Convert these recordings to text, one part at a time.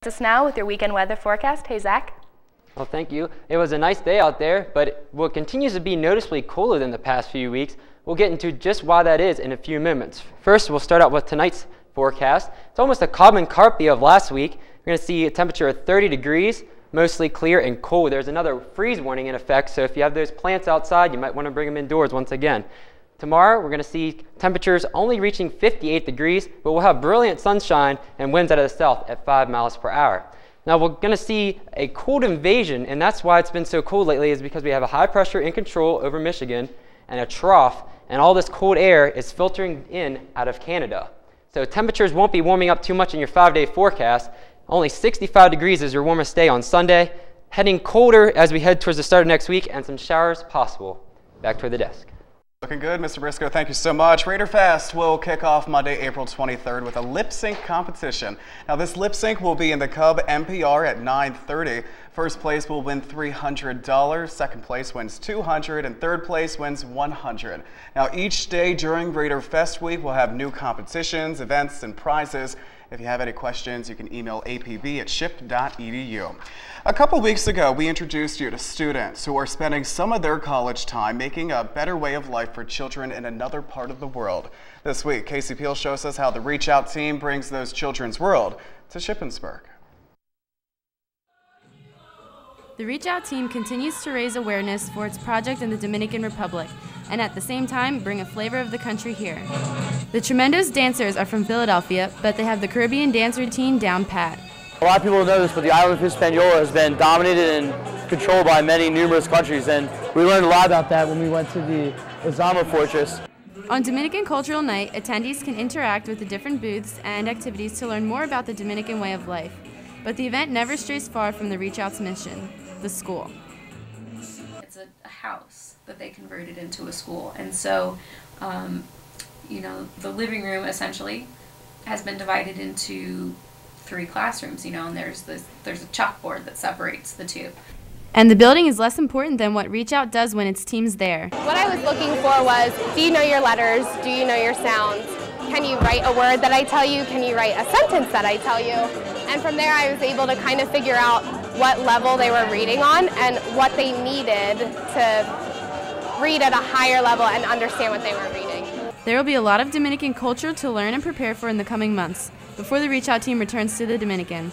Us now with your weekend weather forecast. Hey, Zach. Well, thank you. It was a nice day out there, but what continues to be noticeably cooler than the past few weeks. We'll get into just why that is in a few moments. First, we'll start out with tonight's forecast. It's almost a carbon copy of last week. We're going to see a temperature of 30 degrees, mostly clear and cool. There's another freeze warning in effect, so if you have those plants outside, you might want to bring them indoors once again. Tomorrow, we're going to see temperatures only reaching 58 degrees, but we'll have brilliant sunshine and winds out of the south at 5 miles per hour. Now, we're going to see a cold invasion, and that's why it's been so cold lately, is because we have a high pressure in control over Michigan and a trough, and all this cold air is filtering in out of Canada. So temperatures won't be warming up too much in your 5-day forecast. Only 65 degrees is your warmest day on Sunday, heading colder as we head towards the start of next week, and some showers possible. Back toward the desk. Looking good, Mr. Briscoe. Thank you so much. Raider Fest will kick off Monday, April 23rd with a lip sync competition. Now, this lip sync will be in the Cub NPR at 9:30. First place will win $300, second place wins $200, and third place wins $100. Now, each day during Raider Fest week, we'll have new competitions, events, and prizes. If you have any questions, you can email apb@ship.edu. A couple weeks ago, we introduced you to students who are spending some of their college time making a better way of life for children in another part of the world. This week, Casey Peel shows us how the Reach Out team brings those children's world to Shippensburg. The Reach Out team continues to raise awareness for its project in the Dominican Republic, and at the same time bring a flavor of the country here. The Tremendos dancers are from Philadelphia, but they have the Caribbean dance routine down pat. A lot of people don't know this, but the island of Hispaniola has been dominated and controlled by many numerous countries, and we learned a lot about that when we went to the Ozama Fortress. On Dominican Cultural Night, attendees can interact with the different booths and activities to learn more about the Dominican way of life. But the event never strays far from the Reach Out's mission, the school. It's a house that they converted into a school, and so the living room essentially has been divided into 3 classrooms, and there's a chalkboard that separates the two. And the building is less important than what Reach Out does when its team's there. What I was looking for was, do you know your letters? Do you know your sounds? Can you write a word that I tell you? Can you write a sentence that I tell you? And from there I was able to kind of figure out what level they were reading on and what they needed to read at a higher level and understand what they were reading. There will be a lot of Dominican culture to learn and prepare for in the coming months, before the Reach Out team returns to the Dominican.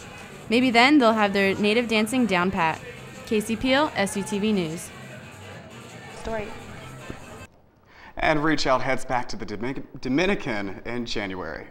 Maybe then they'll have their native dancing down pat. Casey Peel, SUTV News. Story. And Reach Out heads back to the Dominican in January.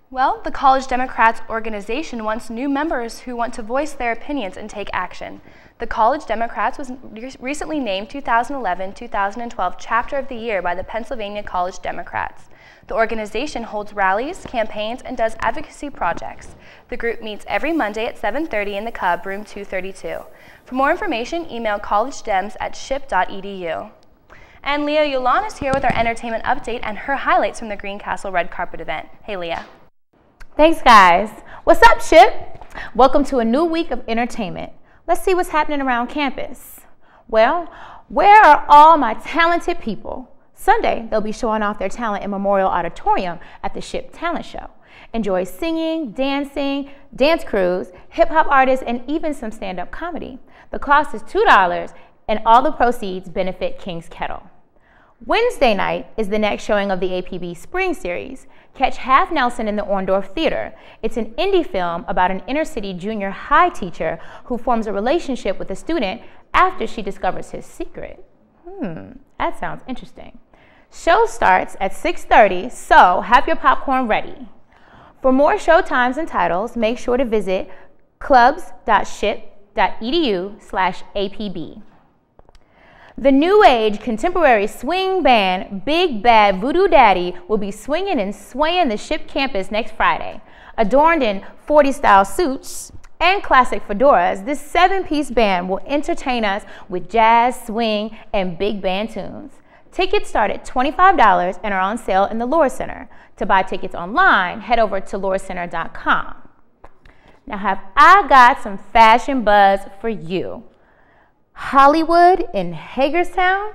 Well, the College Democrats organization wants new members who want to voice their opinions and take action. The College Democrats was recently named 2011-2012 Chapter of the Year by the Pennsylvania College Democrats. The organization holds rallies, campaigns, and does advocacy projects. The group meets every Monday at 7:30 in the Cub, room 232. For more information, email collegedems@ship.edu. And Leah Yulan is here with our entertainment update and her highlights from the Greencastle Red Carpet event. Hey, Leah. Thanks, guys. What's up, Ship? Welcome to a new week of entertainment. Let's see what's happening around campus. Well, where are all my talented people? Sunday, they'll be showing off their talent in Memorial Auditorium at the Ship Talent Show. Enjoy singing, dancing, dance crews, hip-hop artists, and even some stand-up comedy. The cost is $2, and all the proceeds benefit King's Kettle. Wednesday night is the next showing of the APB Spring Series. Catch Half Nelson in the Orndorff Theater. It's an indie film about an inner-city junior high teacher who forms a relationship with a student after she discovers his secret. That sounds interesting. Show starts at 6:30, so have your popcorn ready. For more show times and titles, make sure to visit clubs.ship.edu/APB. The new age contemporary swing band Big Bad Voodoo Daddy will be swinging and swaying the Ship campus next Friday. Adorned in 40s style suits and classic fedoras, this 7-piece band will entertain us with jazz, swing, and big band tunes. Tickets start at $25 and are on sale in the Lohr Center. To buy tickets online, head over to lohrcenter.com. Now have I got some fashion buzz for you. Hollywood in Hagerstown?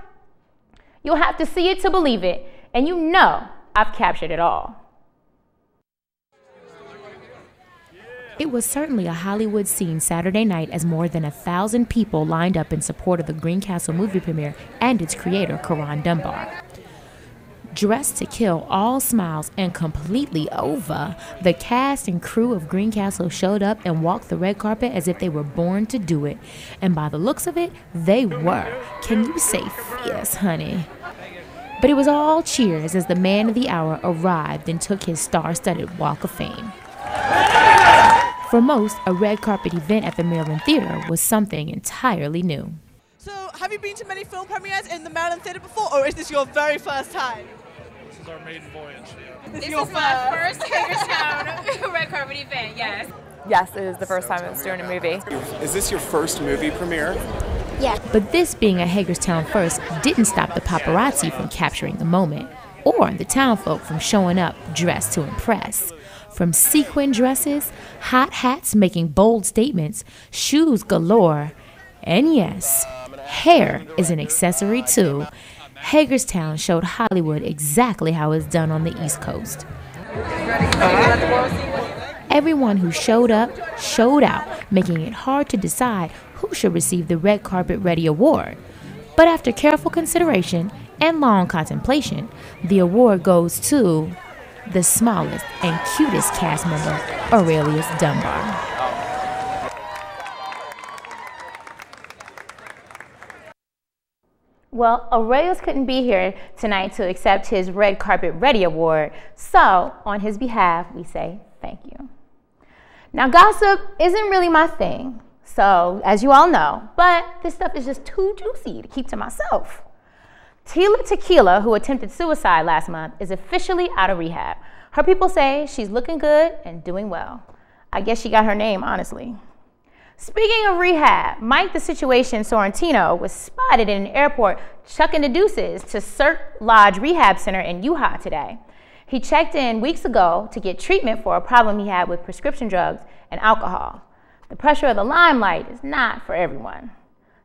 You'll have to see it to believe it, and you know I've captured it all. It was certainly a Hollywood scene Saturday night as more than 1,000 people lined up in support of the Greencastle movie premiere and its creator, Karan Dunbar. Dressed to kill all smiles and completely over, the cast and crew of Greencastle showed up and walked the red carpet as if they were born to do it. And by the looks of it, they were. Can you say fierce, honey? But it was all cheers as the man of the hour arrived and took his star-studded Walk of Fame. For most, a red carpet event at the Maryland Theater was something entirely new. So, have you been to many film premieres in the Maryland Theater before, or is this your very first time? This is our maiden voyage, yeah. This is my first Hagerstown red carpet event, yes. Yes, it is the first time I was doing a movie. Is this your first movie premiere? Yeah. But this being a Hagerstown first didn't stop the paparazzi from capturing the moment, or the townfolk from showing up dressed to impress. From sequin dresses, hot hats making bold statements, shoes galore, and yes, hair is an accessory too. Hagerstown showed Hollywood exactly how it's done on the East Coast. Everyone who showed up, showed out, making it hard to decide who should receive the Red Carpet Ready Award. But after careful consideration and long contemplation, the award goes to the smallest and cutest cast member, Aurelius Dunbar. Well, Aurelius couldn't be here tonight to accept his Red Carpet Ready Award, so on his behalf, we say thank you. Now, gossip isn't really my thing, so as you all know, but this stuff is just too juicy to keep to myself. Tila Tequila, who attempted suicide last month, is officially out of rehab. Her people say she's looking good and doing well. I guess she got her name, honestly. Speaking of rehab, Mike the Situation Sorrentino was spotted in an airport chucking the deuces to Cert Lodge Rehab Center in Utah today. He checked in weeks ago to get treatment for a problem he had with prescription drugs and alcohol. The pressure of the limelight is not for everyone.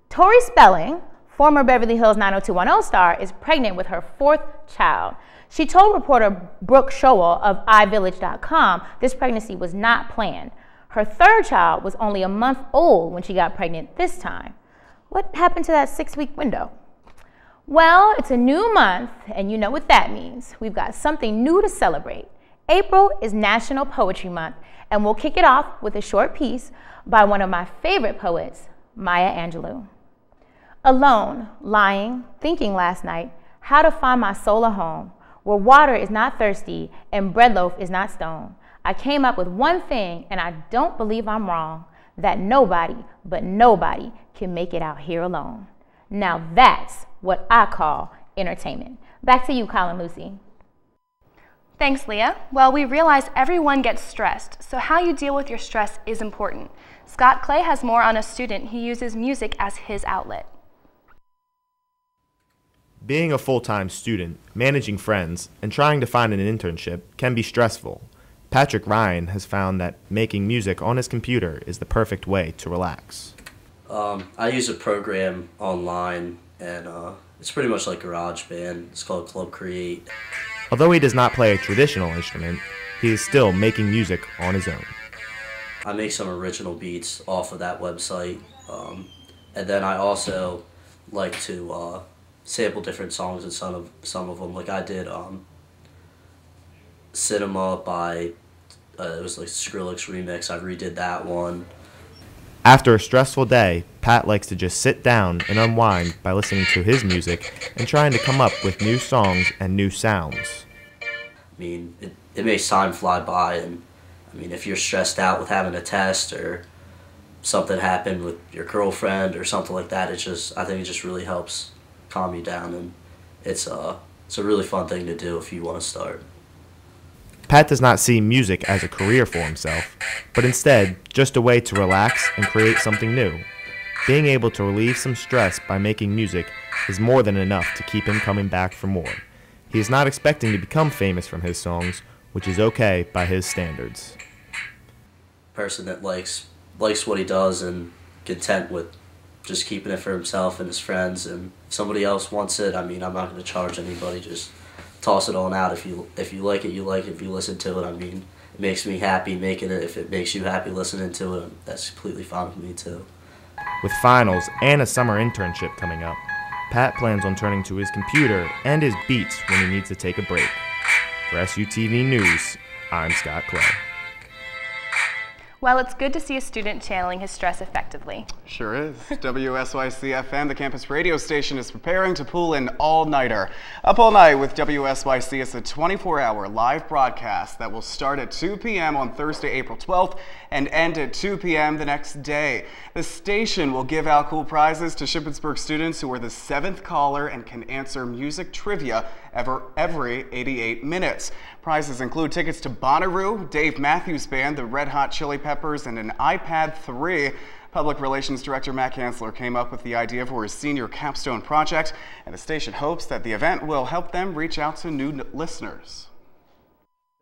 Tori Spelling, former Beverly Hills 90210 star, is pregnant with her 4th child. She told reporter Brooke Showell of iVillage.com this pregnancy was not planned. Her 3rd child was only a month old when she got pregnant this time. What happened to that 6-week window? Well, it's a new month, and you know what that means. We've got something new to celebrate. April is National Poetry Month, and we'll kick it off with a short piece by one of my favorite poets, Maya Angelou. Alone, lying, thinking last night, how to find my soul a home, where water is not thirsty and bread loaf is not stone. I came up with one thing, and I don't believe I'm wrong, that nobody, but nobody, can make it out here alone. Now that's what I call entertainment. Back to you, Colin Lucy. Thanks, Leah. Well, we realize everyone gets stressed, so how you deal with your stress is important. Scott Clay has more on a student who uses music as his outlet. Being a full-time student, managing friends, and trying to find an internship can be stressful. Patrick Ryan has found that making music on his computer is the perfect way to relax. I use a program online, and it's pretty much like GarageBand. It's called Club Create. Although he does not play a traditional instrument, he is still making music on his own. I make some original beats off of that website, and then I also like to sample different songs in some of them. Like I did Cinema by, it was like Skrillex remix. I redid that one. After a stressful day, Pat likes to just sit down and unwind by listening to his music and trying to come up with new songs and new sounds. I mean, it makes time fly by, and I mean, if you're stressed out with having a test or something happened with your girlfriend or something like that, I think it just really helps calm you down, and it's a really fun thing to do if you want to start. Pat does not see music as a career for himself, but instead just a way to relax and create something new. Being able to relieve some stress by making music is more than enough to keep him coming back for more. He is not expecting to become famous from his songs, which is okay by his standards. Person that likes what he does and content with just keeping it for himself and his friends, and if somebody else wants it, I mean, I'm not going to charge anybody, just toss it on out. If you like it, you like it. If you listen to it, I mean, it makes me happy making it. If it makes you happy listening to it, that's completely fine with me too. With finals and a summer internship coming up, Pat plans on turning to his computer and his beats when he needs to take a break. For SUTV News, I'm Scott Clay. Well, it's good to see a student channeling his stress effectively. Sure is. WSYC-FM, the campus radio station, is preparing to pull an all-nighter. Up All Night with WSYC is a 24-hour live broadcast that will start at 2 p.m. on Thursday, April 12th and end at 2 p.m. the next day. The station will give out cool prizes to Shippensburg students who are the 7th caller and can answer music trivia every 88 minutes. Prizes include tickets to Bonnaroo, Dave Matthews Band, the Red Hot Chili Peppers, and an iPad 3. Public Relations Director Matt Kanzler came up with the idea for his senior capstone project, and the station hopes that the event will help them reach out to new listeners.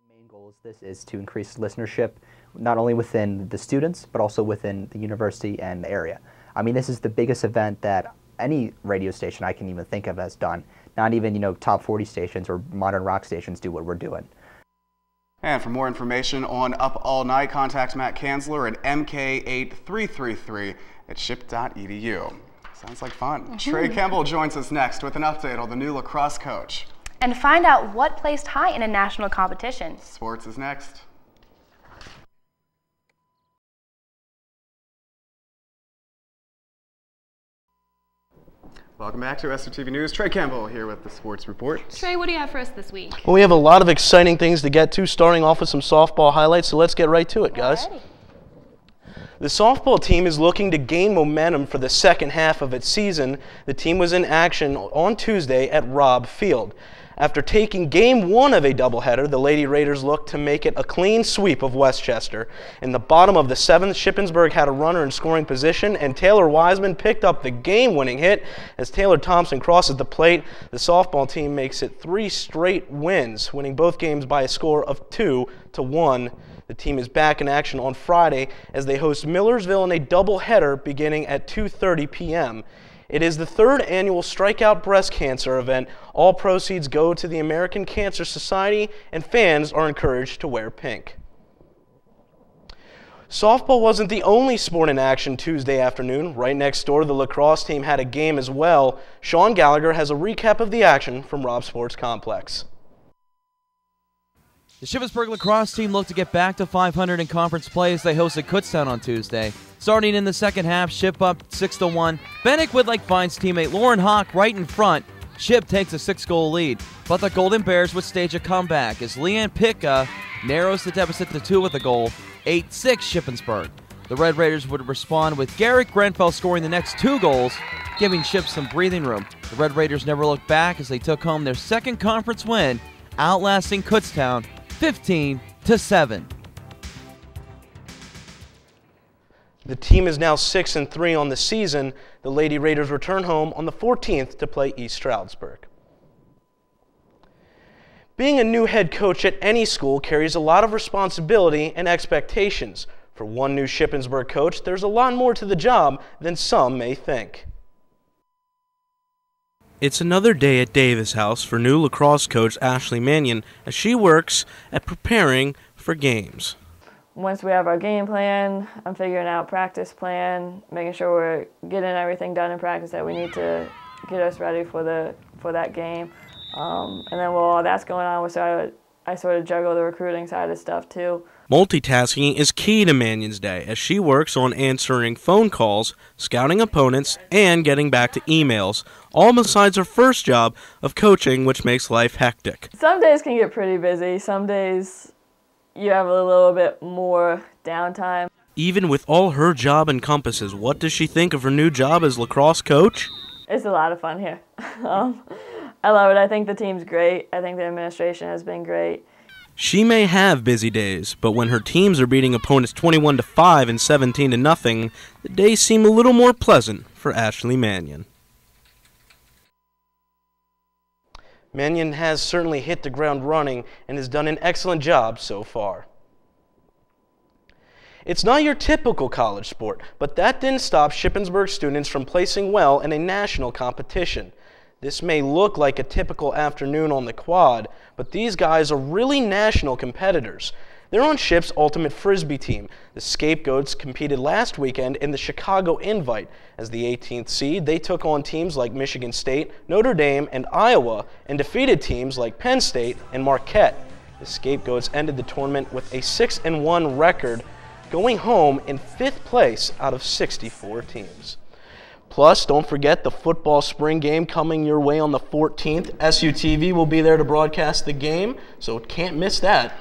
The main goal of this is to increase listenership, not only within the students, but also within the university and the area. I mean, this is the biggest event that any radio station I can even think of has done. Not even, top 40 stations or modern rock stations do what we're doing. And for more information on Up All Night, contact Matt Kanzler at mk8333@ship.edu. Sounds like fun. Trey Campbell joins us next with an update on the new lacrosse coach. And find out what placed high in a national competition. Sports is next. Welcome back to SUTV News. Trey Campbell here with the Sports Report. Trey, what do you have for us this week? Well, we have a lot of exciting things to get to, starting off with some softball highlights, so let's get right to it, guys. Alrighty. The softball team is looking to gain momentum for the second half of its season. The team was in action on Tuesday at Robb Field. After taking Game 1 of a doubleheader, the Lady Raiders looked to make it a clean sweep of Westchester. In the bottom of the 7th, Shippensburg had a runner in scoring position, and Taylor Wiseman picked up the game-winning hit. As Taylor Thompson crosses the plate, the softball team makes it 3 straight wins, winning both games by a score of 2-1. The team is back in action on Friday as they host Millersville in a doubleheader beginning at 2:30 p.m. It is the 3rd annual Strikeout Breast Cancer event. All proceeds go to the American Cancer Society, and fans are encouraged to wear pink. Softball wasn't the only sport in action Tuesday afternoon. Right next door, the lacrosse team had a game as well. Sean Gallagher has a recap of the action from Robb Sports Complex. The Shippensburg lacrosse team looked to get back to 500 in conference play as they hosted Kutztown on Tuesday. Starting in the second half, Ship up 6-1. Bennick Woodlake finds teammate Lauren Hawk right in front. Ship takes a 6-goal lead, but the Golden Bears would stage a comeback as Leanne Picka narrows the deficit to 2 with a goal, 8-6 Shippensburg. The Red Raiders would respond with Garrett Grenfell scoring the next 2 goals, giving Ship some breathing room. The Red Raiders never looked back as they took home their second conference win, outlasting Kutztown 15-7. The team is now 6-3 on the season. The Lady Raiders return home on the 14th to play East Stroudsburg. Being a new head coach at any school carries a lot of responsibility and expectations. For one new Shippensburg coach, there's a lot more to the job than some may think. It's another day at Davis House for new lacrosse coach Ashley Mannion as she works at preparing for games. Once we have our game plan, I'm figuring out practice plan, making sure we're getting everything done in practice that we need to get us ready for that game. And then while all that's going on, I sort of juggle the recruiting side of stuff too. Multitasking is key to Mannion's day as she works on answering phone calls, scouting opponents, and getting back to emails, all besides her first job of coaching, which makes life hectic. Some days can get pretty busy. Some days you have a little bit more downtime. Even with all her job encompasses, what does she think of her new job as lacrosse coach? It's a lot of fun here. I love it. I think the team's great. I think the administration has been great. She may have busy days, but when her teams are beating opponents 21-5 and 17-0, the days seem a little more pleasant for Ashley Mannion. Mannion has certainly hit the ground running and has done an excellent job so far. It's not your typical college sport, but that didn't stop Shippensburg students from placing well in a national competition. This may look like a typical afternoon on the quad, but these guys are really national competitors. They're on SHIP's Ultimate Frisbee team. The Scapegoats competed last weekend in the Chicago Invite. As the 18th seed, they took on teams like Michigan State, Notre Dame, and Iowa, and defeated teams like Penn State and Marquette. The Scapegoats ended the tournament with a 6-1 record, going home in 5th place out of 64 teams. Plus, don't forget the football spring game coming your way on the 14th. SUTV will be there to broadcast the game, so can't miss that.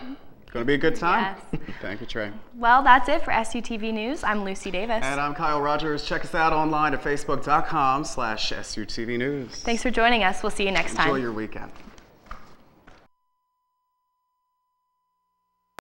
Going to be a good time. Yes. Thank you, Trey. Well, that's it for SUTV News. I'm Lucy Davis. And I'm Kyle Rogers. Check us out online at facebook.com/SUTV News. Thanks for joining us. We'll see you next time. Enjoy your weekend.